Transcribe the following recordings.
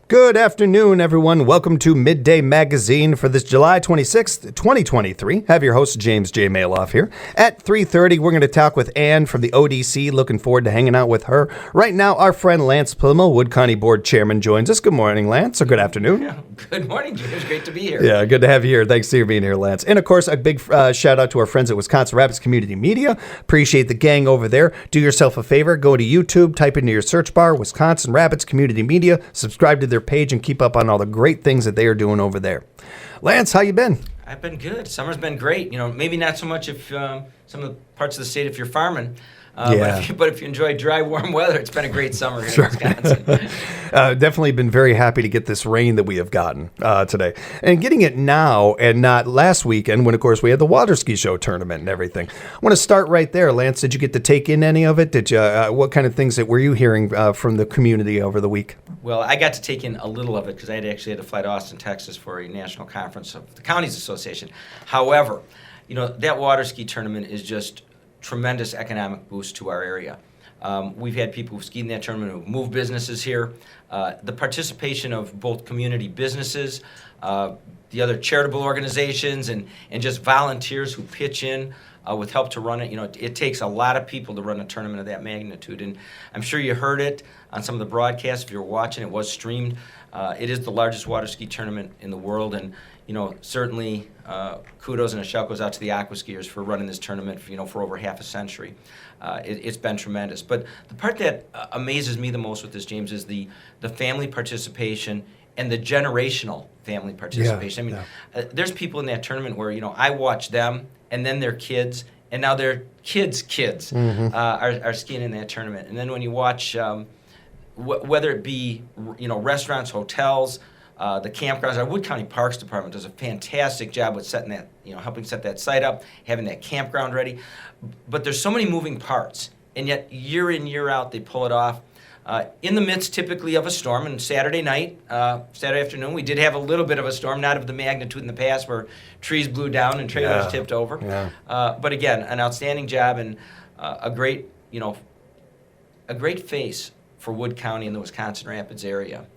Good afternoon, everyone. Welcome to Midday Magazine for this July 26th, 2023. Have your host, James J. Maloff here. At 3:30, we're going to talk with Ann from the ODC. Looking forward to hanging out with her. Right now, our friend Lance Pliml, Wood County Board Chairman, joins us. Good morning, Lance, or good afternoon. Yeah, good morning, James. Great to be here. Yeah, good to have you here. Thanks for being here, Lance. And, of course, a big shout out to our friends at Wisconsin Rapids Community Media. Appreciate the gang over there. Do yourself a favor. Go to YouTube, type into your search bar, Wisconsin Rapids Community Media, subscribe to their page, and keep up on all the great things that they are doing over there. Lance, how you been? I've been good. Summer's been great. You know, maybe not so much if some of the parts of the state if you're farming. But if you enjoy dry, warm weather, it's been a great summer here in Wisconsin. Definitely been very happy to get this rain that we have gotten today. And getting it now and not last weekend when, of course, we had the water ski show tournament and everything. I want to start right there. Lance, did you get to take in any of it? Did you? What kind of things were you hearing from the community over the week? Well, I got to take in a little of it because I actually had to fly to Austin, Texas for a national conference of the Counties Association. However, you know, that water ski tournament is just tremendous economic boost to our area. We've had people who've skied in that tournament who've moved businesses here. The participation of both community businesses, the other charitable organizations, and just volunteers who pitch in with help to run it. You know, it takes a lot of people to run a tournament of that magnitude. And I'm sure you heard it on some of the broadcasts. If you were watching, it was streamed. It is the largest water ski tournament in the world. And, you know, certainly kudos and a shout goes out to the aqua skiers for running this tournament for over half a century. It's been tremendous. But the part that amazes me the most with this, James, is the family participation and the generational family participation. There's people in that tournament where, I watch them and then their kids, and now their kids' kids are skiing in that tournament. And then when you watch, whether it be, restaurants, hotels, the campgrounds, our Wood County Parks Department does a fantastic job with setting that, helping set that site up, having that campground ready. But there's so many moving parts, and yet year in, year out, they pull it off. In the midst, typically, of a storm, and Saturday night, Saturday afternoon, we did have a little bit of a storm, not of the magnitude in the past where trees blew down and trailers tipped over. Yeah. But again, an outstanding job and a great face for Wood County and the Wisconsin Rapids area.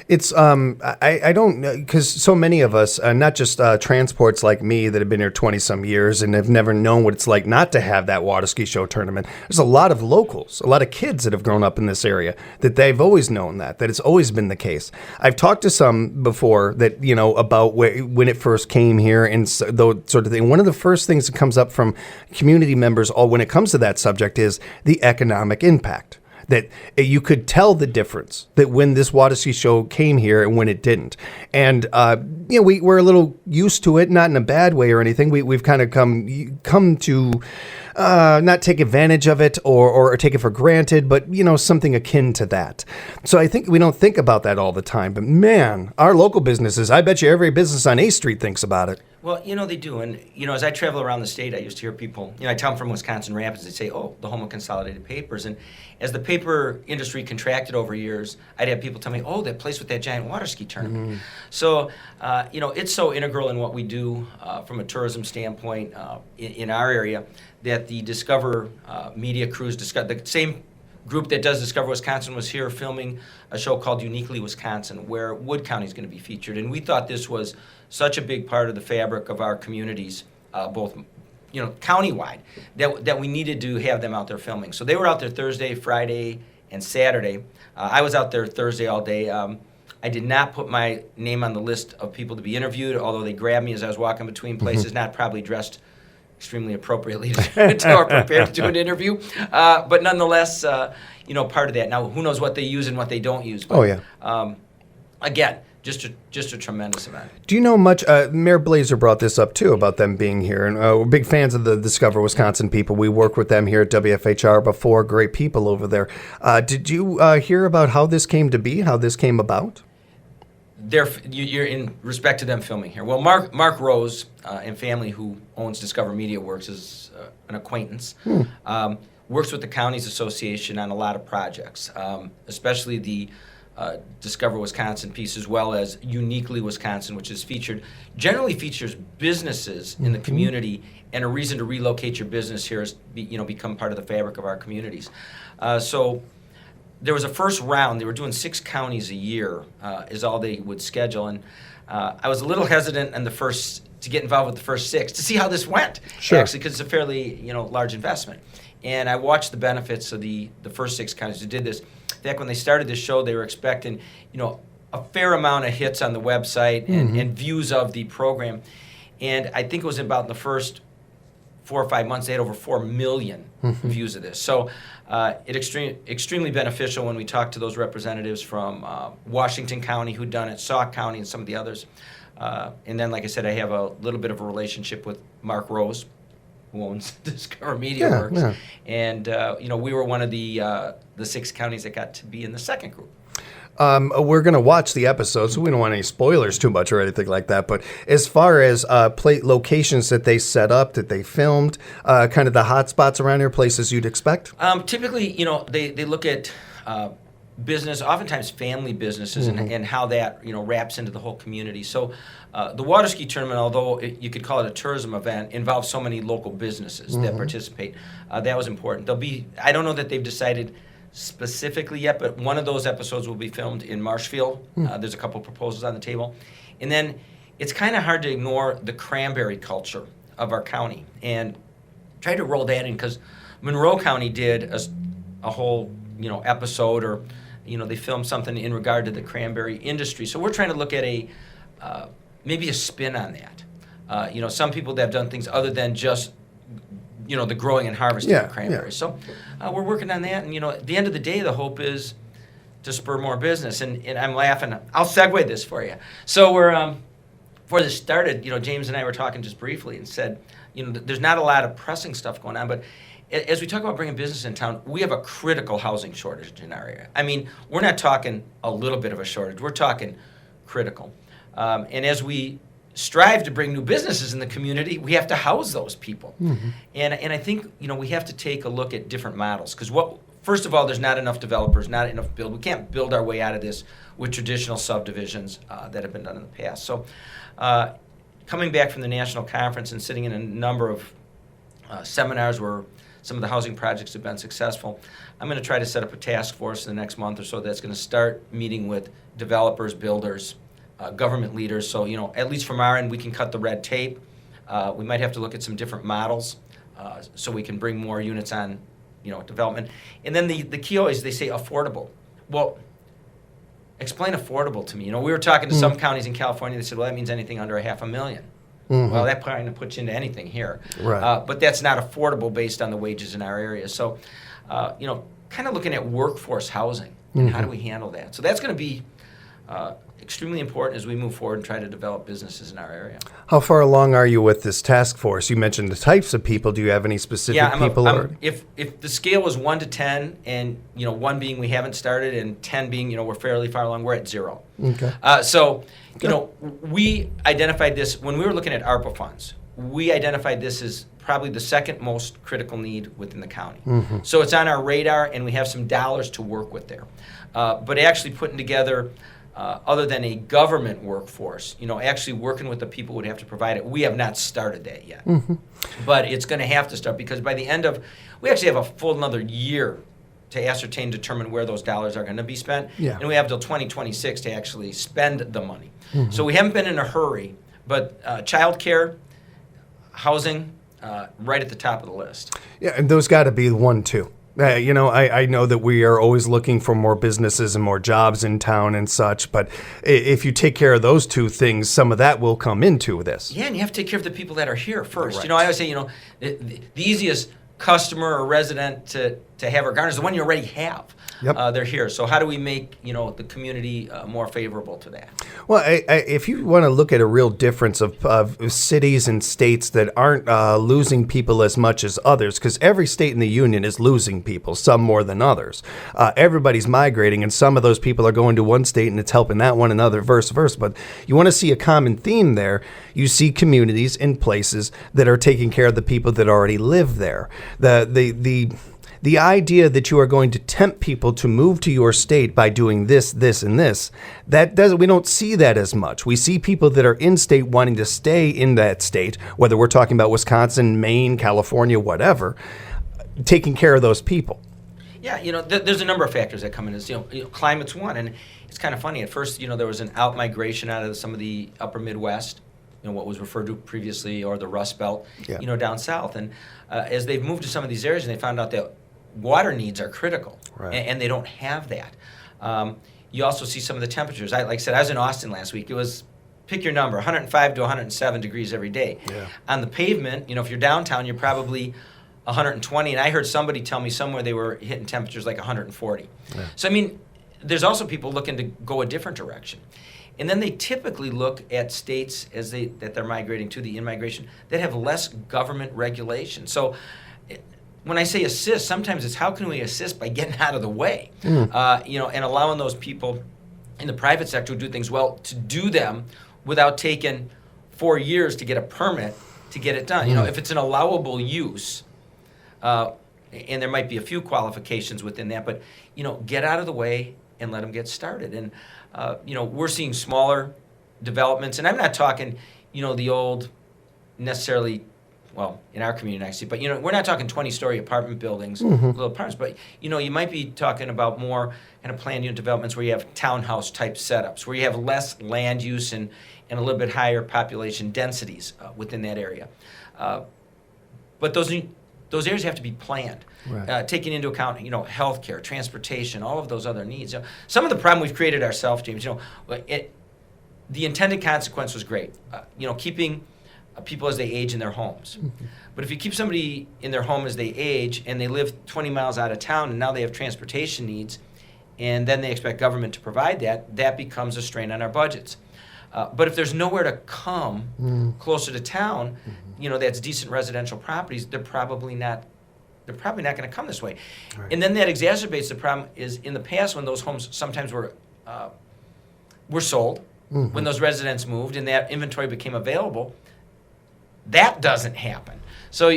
It's, I don't know, because so many of us, not just transports like me that have been here 20-some years and have never known what it's like not to have that water ski show tournament. There's a lot of locals, a lot of kids that have grown up in this area that they've always known that it's always been the case. I've talked to some before that, about when it first came here and those sort of thing. One of the first things that comes up from community members when it comes to that subject is the economic impact. That you could tell the difference that when this water ski show came here and when it didn't. And, we're a little used to it, not in a bad way or anything. We've kind of come to not take advantage of it or take it for granted, but, something akin to that. So I think we don't think about that all the time. But, man, our local businesses, I bet you every business on A Street thinks about it. Well, they do. And, as I travel around the state, I used to hear people, I tell them from Wisconsin Rapids, they say, oh, the home of consolidated papers. And as the paper industry contracted over years, I'd have people tell me, oh, that place with that giant water ski tournament. Mm-hmm. So, it's so integral in what we do from a tourism standpoint in our area that the Discover media crews, the same group that does Discover Wisconsin was here filming a show called Uniquely Wisconsin, where Wood County is going to be featured. And we thought this was such a big part of the fabric of our communities, both countywide, that we needed to have them out there filming. So they were out there Thursday, Friday, and Saturday. I was out there Thursday all day. I did not put my name on the list of people to be interviewed, although they grabbed me as I was walking between places, not probably dressed extremely appropriately or prepared to do an interview. But nonetheless, part of that. Now, who knows what they use and what they don't use. But, again, just a tremendous event. Do you know much? Mayor Blazer brought this up, too, about them being here. And we're big fans of the Discover Wisconsin people. We worked with them here at WFHR before. Great people over there. Did you hear about how this came to be, how this came about? You're in respect to them filming here. Well, Mark Rose and family, who owns Discover Media Works, is an acquaintance. Works with the Counties Association on a lot of projects, especially the Discover Wisconsin piece, as well as Uniquely Wisconsin, which is generally features businesses in the community and a reason to relocate your business here is become part of the fabric of our communities. So there was a first round. They were doing 6 counties a year is all they would schedule. And I was a little hesitant to get involved with the first 6 to see how this went, Sure. actually, because it's a fairly large investment. And I watched the benefits of the first 6 counties who did this. In fact, when they started this show, they were expecting a fair amount of hits on the website and views of the program. And I think it was about in the first 4 or 5 months, they had over 4 million views of this. So extremely beneficial when we talked to those representatives from Washington County who'd done it, Sauk County, and some of the others. And then, like I said, I have a little bit of a relationship with Mark Rose, who owns Discover Media Works. Yeah. And, we were one of the 6 counties that got to be in the second group. We're going to watch the episode, so we don't want any spoilers too much or anything like that. But as far as locations that they set up, that they filmed, kind of the hot spots around here, places you'd expect? Typically, they look at business, oftentimes family businesses, and how that wraps into the whole community. So the water ski tournament, although you could call it a tourism event, involves so many local businesses that participate. That was important. I don't know that they've decided specifically yet, but one of those episodes will be filmed in Marshfield. There's a couple proposals on the table. And then it's kind of hard to ignore the cranberry culture of our county and try to roll that in, because Monroe County did a whole episode, or they filmed something in regard to the cranberry industry. So we're trying to look at maybe a spin on that. Some people that have done things other than just the growing and harvesting of cranberries. Yeah. So we're working on that, and at the end of the day, the hope is to spur more business. And I'm laughing. I'll segue this for you. So we're before this started, James and I were talking just briefly and said, there's not a lot of pressing stuff going on, but as we talk about bringing business in town, we have a critical housing shortage in our area. I mean, we're not talking a little bit of a shortage. We're talking critical. And as we strive to bring new businesses in the community, we have to house those people. And I think we have to take a look at different models, because first of all, there's not enough developers, not enough build. We can't build our way out of this with traditional subdivisions that have been done in the past. So coming back from the national conference and sitting in a number of seminars where some of the housing projects have been successful, I'm going to try to set up a task force in the next month or so that's going to start meeting with developers, builders, government leaders. So, at least from our end, we can cut the red tape. We might have to look at some different models so we can bring more units on, development. And then the key always, they say affordable. Well, explain affordable to me. We were talking to some counties in California. They said, well, that means anything under $500,000. Well, that probably doesn't put you into anything here. Right. But that's not affordable based on the wages in our area. So, kind of looking at workforce housing and how do we handle that. So that's going to be extremely important as we move forward and try to develop businesses in our area. How far along are you with this task force? You mentioned the types of people. Do you have any specific people? If the scale was 1 to 10, and 1 being we haven't started, and 10 being we're fairly far along, we're at 0. Okay. So we identified this when we were looking at ARPA funds. We identified this as probably the second most critical need within the county. So it's on our radar, and we have some dollars to work with there. But actually putting together, other than a government workforce, actually working with the people who would have to provide it, we have not started that yet. But it's going to have to start, because by the end of, we actually have a full another year to ascertain, determine where those dollars are going to be spent. Yeah. And we have till 2026 to actually spend the money. So we haven't been in a hurry, but childcare, housing, right at the top of the list. Yeah, and those got to be 1, 2. I know that we are always looking for more businesses and more jobs in town and such, but if you take care of those 2 things, some of that will come into this. Yeah, and you have to take care of the people that are here first. Right. I always say, the easiest customer or resident to have or garner is the one you already have. Yep. They're here. So how do we make the community more favorable to that? Well, if you want to look at a real difference of cities and states that aren't losing people as much as others, because every state in the union is losing people, some more than others. Everybody's migrating, and some of those people are going to one state and it's helping that one, another, vice versa. But you want to see a common theme there. You see communities and places that are taking care of the people that already live there. The idea that you are going to tempt people to move to your state by doing this, this, and this, we don't see that as much. We see people that are in state wanting to stay in that state, whether we're talking about Wisconsin, Maine, California, whatever, taking care of those people. Yeah, there's a number of factors that come in. Climate's one, and it's kind of funny. At first, there was an out-migration out of some of the upper Midwest, what was referred to previously, or the Rust Belt, down south. And as they've moved to some of these areas, and they found out that water needs are critical, right. and they don't have that. You also see some of the temperatures. Like I said, I was in Austin last week. It was, pick your number, 105 to 107 degrees every day. Yeah. On the pavement, if you're downtown, you're probably 120, and I heard somebody tell me somewhere they were hitting temperatures like 140. Yeah. So, there's also people looking to go a different direction. And then they typically look at states that they're migrating to, the in-migration, that have less government regulation. So when I say assist, sometimes it's how can we assist by getting out of the way, and allowing those people in the private sector who do things well to do them without taking 4 years to get a permit to get it done. If it's an allowable use, and there might be a few qualifications within that, but get out of the way and let them get started. And we're seeing smaller developments, and I'm not talking the old necessarily, well, in our community actually, but we're not talking 20-story apartment buildings, little apartments, but you might be talking about more kind of planned unit developments where you have townhouse type setups, where you have less land use and a little bit higher population densities within that area. But those areas have to be planned, right. Taking into account, healthcare, transportation, all of those other needs. Some of the problem we've created ourselves, James. The intended consequence was great. Keeping people as they age in their homes. But if you keep somebody in their home as they age and they live 20 miles out of town and now they have transportation needs, and then they expect government to provide that becomes a strain on our budgets. But if there's nowhere to come closer to town, that's decent residential properties, they're probably not going to come this way. Right. And then that exacerbates the problem is in the past when those homes sometimes were sold, when those residents moved and that inventory became available, that doesn't happen. So,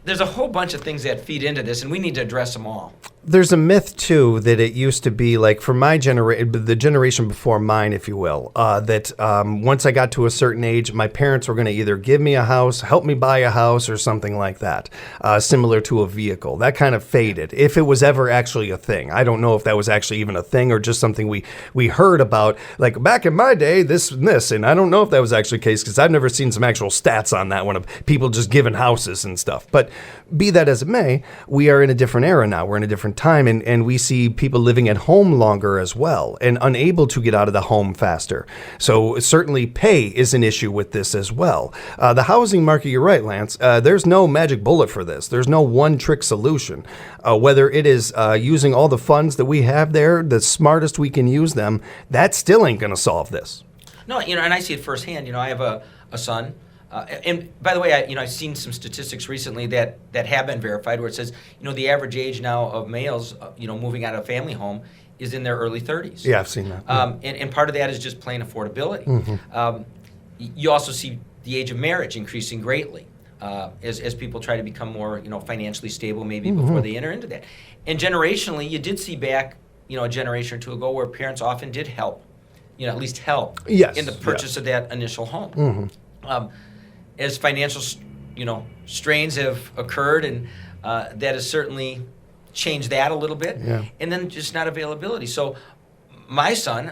there's a whole bunch of things that feed into this, and we need to address them all. There's a myth, too, that it used to be like for my generation, the generation before mine, if you will, that once I got to a certain age, my parents were going to either give me a house, help me buy a house, or something like that, similar to a vehicle. That kind of faded, if it was ever actually a thing. I don't know if that was actually even a thing or just something we heard about, like back in my day, this and this, and I don't know if that was actually the case because I've never seen some actual stats on that one of people just giving houses and stuff. But be that as it may, we are in a different era now. We're in a different time, and we see people living at home longer as well and unable to get out of the home faster. So certainly pay is an issue with this as well. The housing market, you're right, Lance, there's no magic bullet for this. There's no one-trick solution. Whether it is using all the funds that we have there, the smartest we can use them, that still ain't going to solve this. No, and I see it firsthand. I have a son. And by the way, I've seen some statistics recently that have been verified where it says, the average age now of males, moving out of a family home is in their early 30s. Yeah, I've seen that. And part of that is just plain affordability. You also see the age of marriage increasing greatly as people try to become more, financially stable maybe before they enter into that. And generationally, you did see back, a generation or two ago where parents often did help, at least help in the purchase of that initial home. As financial, strains have occurred, and that has certainly changed that a little bit. Yeah. And then just not availability. So my son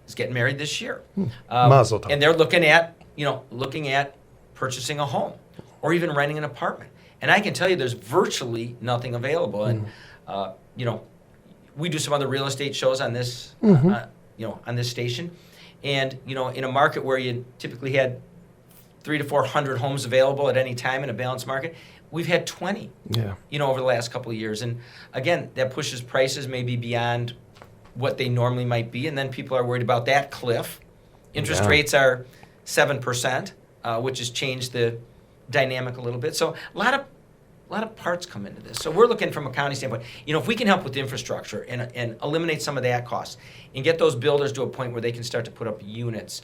is getting married this year, Mazel tov. And they're looking at purchasing a home or even renting an apartment. And I can tell you, there's virtually nothing available. And we do some other real estate shows on this, on this station, and in a market where you typically had 300 to 400 homes available at any time in a balanced market, we've had 20, over the last couple of years. And again, that pushes prices maybe beyond what they normally might be. And then people are worried about that cliff. Interest rates are 7%, which has changed the dynamic a little bit. So a lot of parts come into this. So we're looking from a county standpoint, if we can help with infrastructure and eliminate some of that cost and get those builders to a point where they can start to put up units,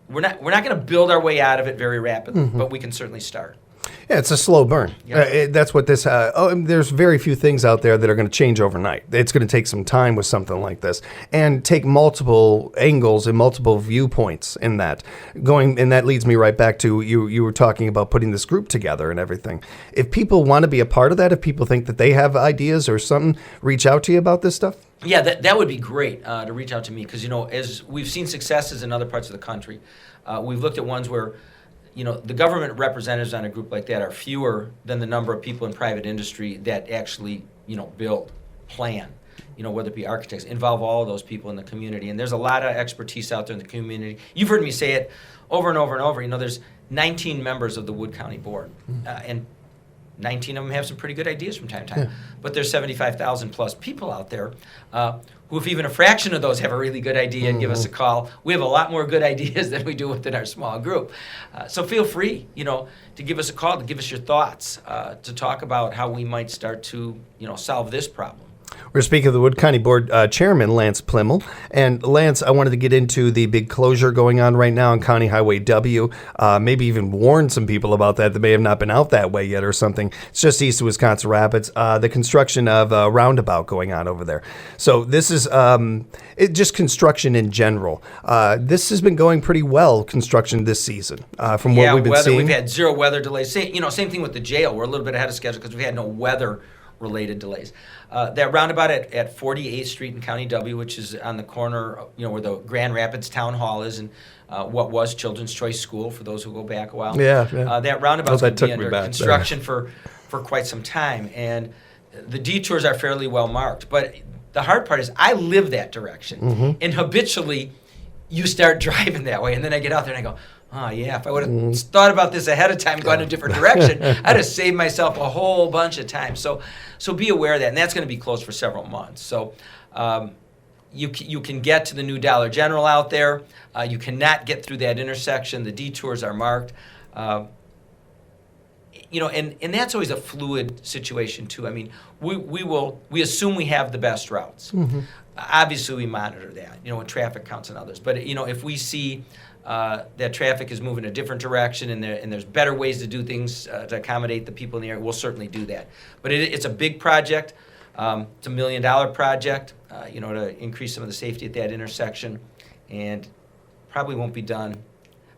we're not going to build our way out of it very rapidly, but we can certainly start. Yeah, it's a slow burn. Yeah. That's what this. There's very few things out there that are going to change overnight. It's going to take some time with something like this, and take multiple angles and multiple viewpoints in that. And that leads me right back to you. You were talking about putting this group together and everything. If people want to be a part of that, if people think that they have ideas or something, reach out to you about this stuff. Yeah, that would be great to reach out to me because, as we've seen successes in other parts of the country, we've looked at ones where, the government representatives on a group like that are fewer than the number of people in private industry that actually, build, plan, whether it be architects, involve all of those people in the community. And there's a lot of expertise out there in the community. You've heard me say it over and over and over. There's 19 members of the Wood County Board, and 19 of them have some pretty good ideas from time to time. Yeah. But there's 75,000 plus people out there who, if even a fraction of those have a really good idea and give us a call, we have a lot more good ideas than we do within our small group. So feel free, to give us a call, to give us your thoughts, to talk about how we might start to, solve this problem. We're speaking of the Wood County Board Chairman, Lance Pliml. And Lance, I wanted to get into the big closure going on right now on County Highway W. Maybe even warn some people about that may have not been out that way yet or something. It's just east of Wisconsin Rapids. The construction of a roundabout going on over there. So this is just construction in general. This has been going pretty well, construction this season, from what we've been seeing. We've had zero weather delays. Same thing with the jail. We're a little bit ahead of schedule because we've had no weather-related delays. That roundabout at 48th Street in County W, which is on the corner, where the Grand Rapids Town Hall is, and what was Children's Choice School, for those who go back a while. Yeah. That roundabout's going to be under construction for quite some time, and the detours are fairly well marked. But the hard part is I live that direction, and habitually you start driving that way, and then I get out there and I go, oh, yeah, if I would have thought about this ahead of time, gone a different direction, I'd have saved myself a whole bunch of time. So be aware of that, and that's going to be closed for several months. So you can get to the new Dollar General out there. You cannot get through that intersection. The detours are marked. And that's always a fluid situation, too. I mean, we assume we have the best routes. Obviously, we monitor that, with traffic counts and others. But, if we see that traffic is moving a different direction and there's better ways to do things to accommodate the people in the area, we'll certainly do that. But it's a big project. It's $1 million project, to increase some of the safety at that intersection, and probably won't be done.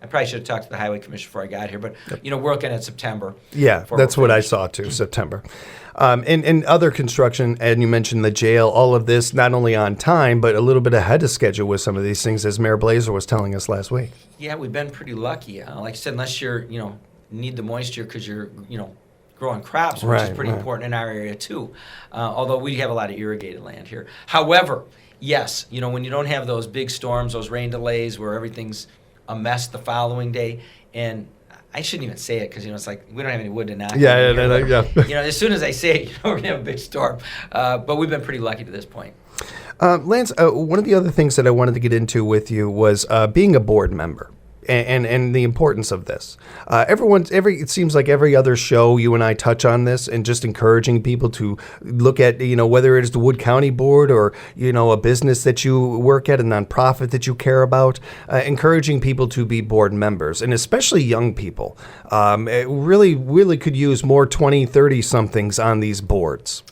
I probably should have talked to the highway commissioner before I got here, but we're looking at September. Yeah, that's what I saw too, September. And other construction, and you mentioned the jail, all of this, not only on time, but a little bit ahead of schedule with some of these things, as Mayor Blazer was telling us last week. Yeah, we've been pretty lucky. Like I said, unless you're, need the moisture because you're, growing crops, which is pretty important in our area too. Although we have a lot of irrigated land here. However, yes, when you don't have those big storms, those rain delays where everything's a mess the following day, and I shouldn't even say it because it's like we don't have any wood to knock. Yeah. As soon as I say it, we're gonna have a big storm. But we've been pretty lucky to this point. Lance, one of the other things that I wanted to get into with you was being a board member. And the importance of this. It seems like every other show you and I touch on this, and just encouraging people to look at, whether it is the Wood County Board or, a business that you work at, a nonprofit that you care about, encouraging people to be board members, and especially young people. It really could use more 20, 30-somethings on these boards.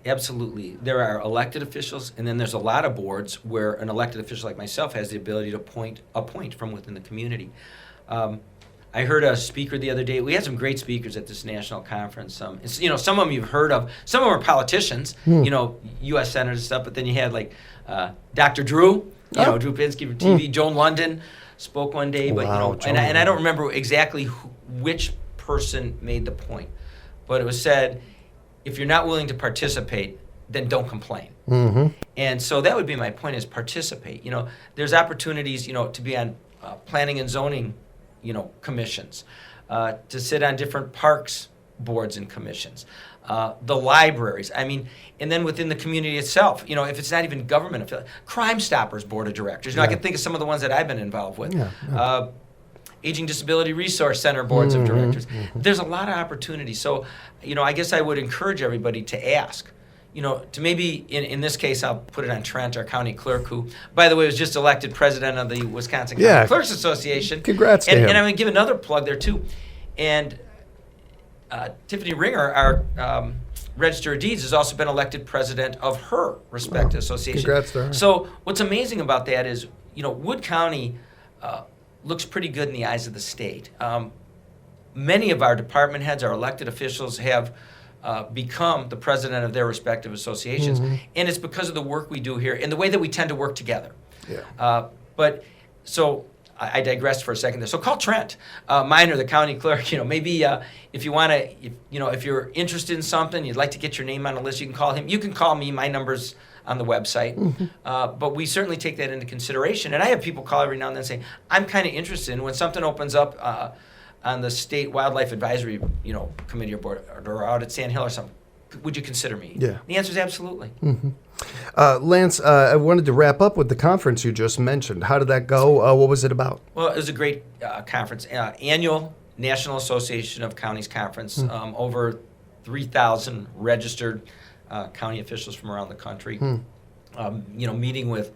Absolutely. There are elected officials, and then there's a lot of boards where an elected official like myself has the ability to appoint from within the community. I heard a speaker the other day. We had some great speakers at this national conference. Some of them you've heard of. Some of them are politicians, U.S. senators and stuff, but then you had like Dr. Drew, Drew Pinsky from TV. Joan London spoke one day, but and I don't remember exactly which person made the point, but it was said, if you're not willing to participate, then don't complain. And so that would be my point, is participate. There's opportunities, to be on planning and zoning, commissions, to sit on different parks boards and commissions, the libraries. And then within the community itself, if it's not even government, Crime Stoppers board of directors. I can think of some of the ones that I've been involved with. Aging Disability Resource Center boards of directors. There's a lot of opportunity. So, I guess I would encourage everybody to ask, to maybe, in this case, I'll put it on Trent, our county clerk, who, by the way, was just elected president of the Wisconsin County Clerks Association. Congrats to him. And I'm going to give another plug there, too. And, Tiffany Ringer, our Register of Deeds, has also been elected president of her respective association. Congrats to her. So what's amazing about that is, Wood County looks pretty good in the eyes of the state. Many of our department heads, our elected officials, have become the president of their respective associations, and it's because of the work we do here and the way that we tend to work together. Yeah. But so I digressed for a second there. So call Trent, mine or the county clerk. Maybe if you want to, if you're interested in something, you'd like to get your name on the list, you can call him. You can call me. My number's on the website. But we certainly take that into consideration. And I have people call every now and then saying, I'm kind of interested in when something opens up on the State Wildlife Advisory, Committee or board, or out at Sand Hill or something. Would you consider me? Yeah. The answer is absolutely. Lance, I wanted to wrap up with the conference you just mentioned. How did that go? What was it about? Well, it was a great conference, annual National Association of Counties Conference. Over 3,000 registered county officials from around the country. Meeting with,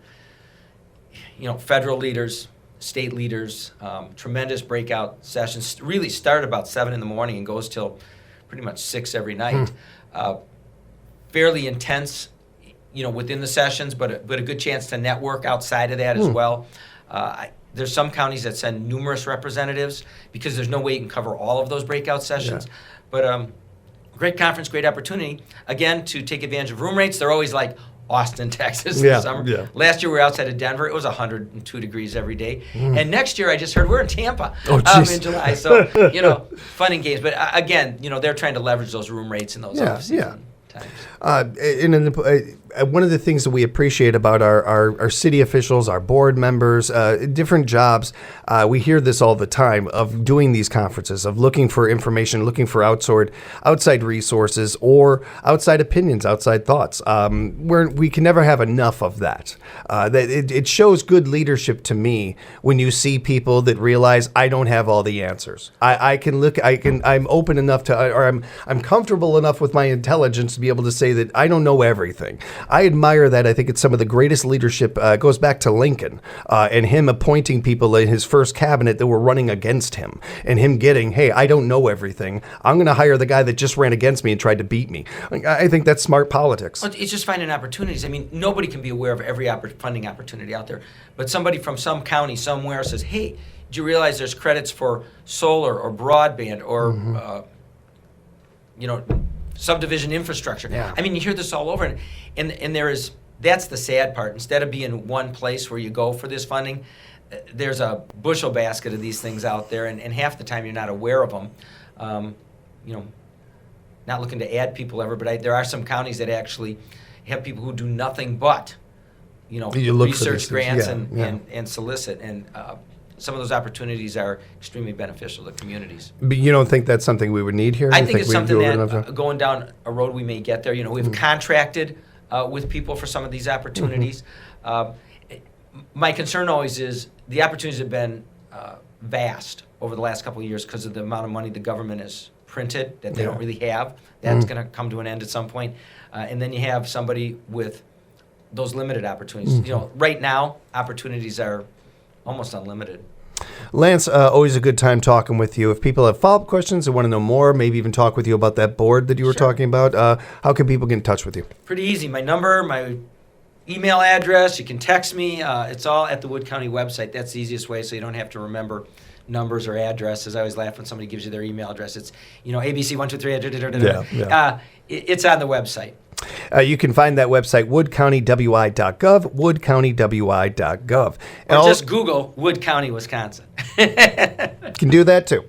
federal leaders, state leaders, tremendous breakout sessions. Really started about 7 in the morning and goes till pretty much 6 every night. Fairly intense, within the sessions, but a good chance to network outside of that as well. There's some counties that send numerous representatives because there's no way you can cover all of those breakout sessions. Yeah. But great conference, great opportunity. Again, to take advantage of room rates. They're always like Austin, Texas in the summer. Yeah. Last year we were outside of Denver. It was 102 degrees every day. And next year I just heard we're in Tampa in July. So, fun and games. But again, they're trying to leverage those room rates in those off-season times. One of the things that we appreciate about our city officials, our board members, different jobs, we hear this all the time of doing these conferences, of looking for information, looking for outside resources or outside opinions, outside thoughts. We can never have enough of that. It shows good leadership to me when you see people that realize I don't have all the answers. I'm open enough to, or I'm comfortable enough with my intelligence to be able to say that I don't know everything. I admire that. I think it's some of the greatest leadership. Goes back to Lincoln and him appointing people in his first cabinet that were running against him, and him getting, hey, I don't know everything. I'm going to hire the guy that just ran against me and tried to beat me. I think that's smart politics. Well, it's just finding opportunities. I mean, nobody can be aware of every funding opportunity out there, but somebody from some county somewhere says, hey, did you realize there's credits for solar or broadband or subdivision infrastructure? Yeah. I mean, you hear this all over, and that's the sad part. Instead of being one place where you go for this funding, there's a bushel basket of these things out there, and half the time you're not aware of them. Not looking to add people ever, but there are some counties that actually have people who do nothing but, research grants and solicit, and some of those opportunities are extremely beneficial to communities. But you don't think that's something we would need here? I think it's something that going down a road we may get there. We've contracted with people for some of these opportunities. My concern always is the opportunities have been vast over the last couple of years because of the amount of money the government has printed that they don't really have. That's going to come to an end at some point. And then you have somebody with those limited opportunities. Right now, opportunities are almost unlimited. Lance, always a good time talking with you. If people have follow-up questions and want to know more, maybe even talk with you about that board that you were talking about, how can people get in touch with you? Pretty easy. My number, my email address, you can text me. It's all at the Wood County website. That's the easiest way, so you don't have to remember numbers or addresses. I always laugh when somebody gives you their email address. It's, ABC123. It's on the website. You can find that website, woodcountywi.gov, woodcountywi.gov. Or just Google Wood County, Wisconsin. Can do that too.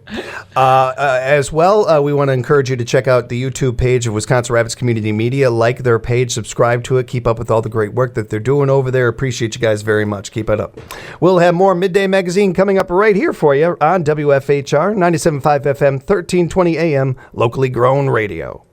As well, we want to encourage you to check out the YouTube page of Wisconsin Rapids Community Media. Like their page, subscribe to it, keep up with all the great work that they're doing over there. Appreciate you guys very much. Keep it up. We'll have more Midday Magazine coming up right here for you on WFHR 97.5 FM, 1320 AM, locally grown radio.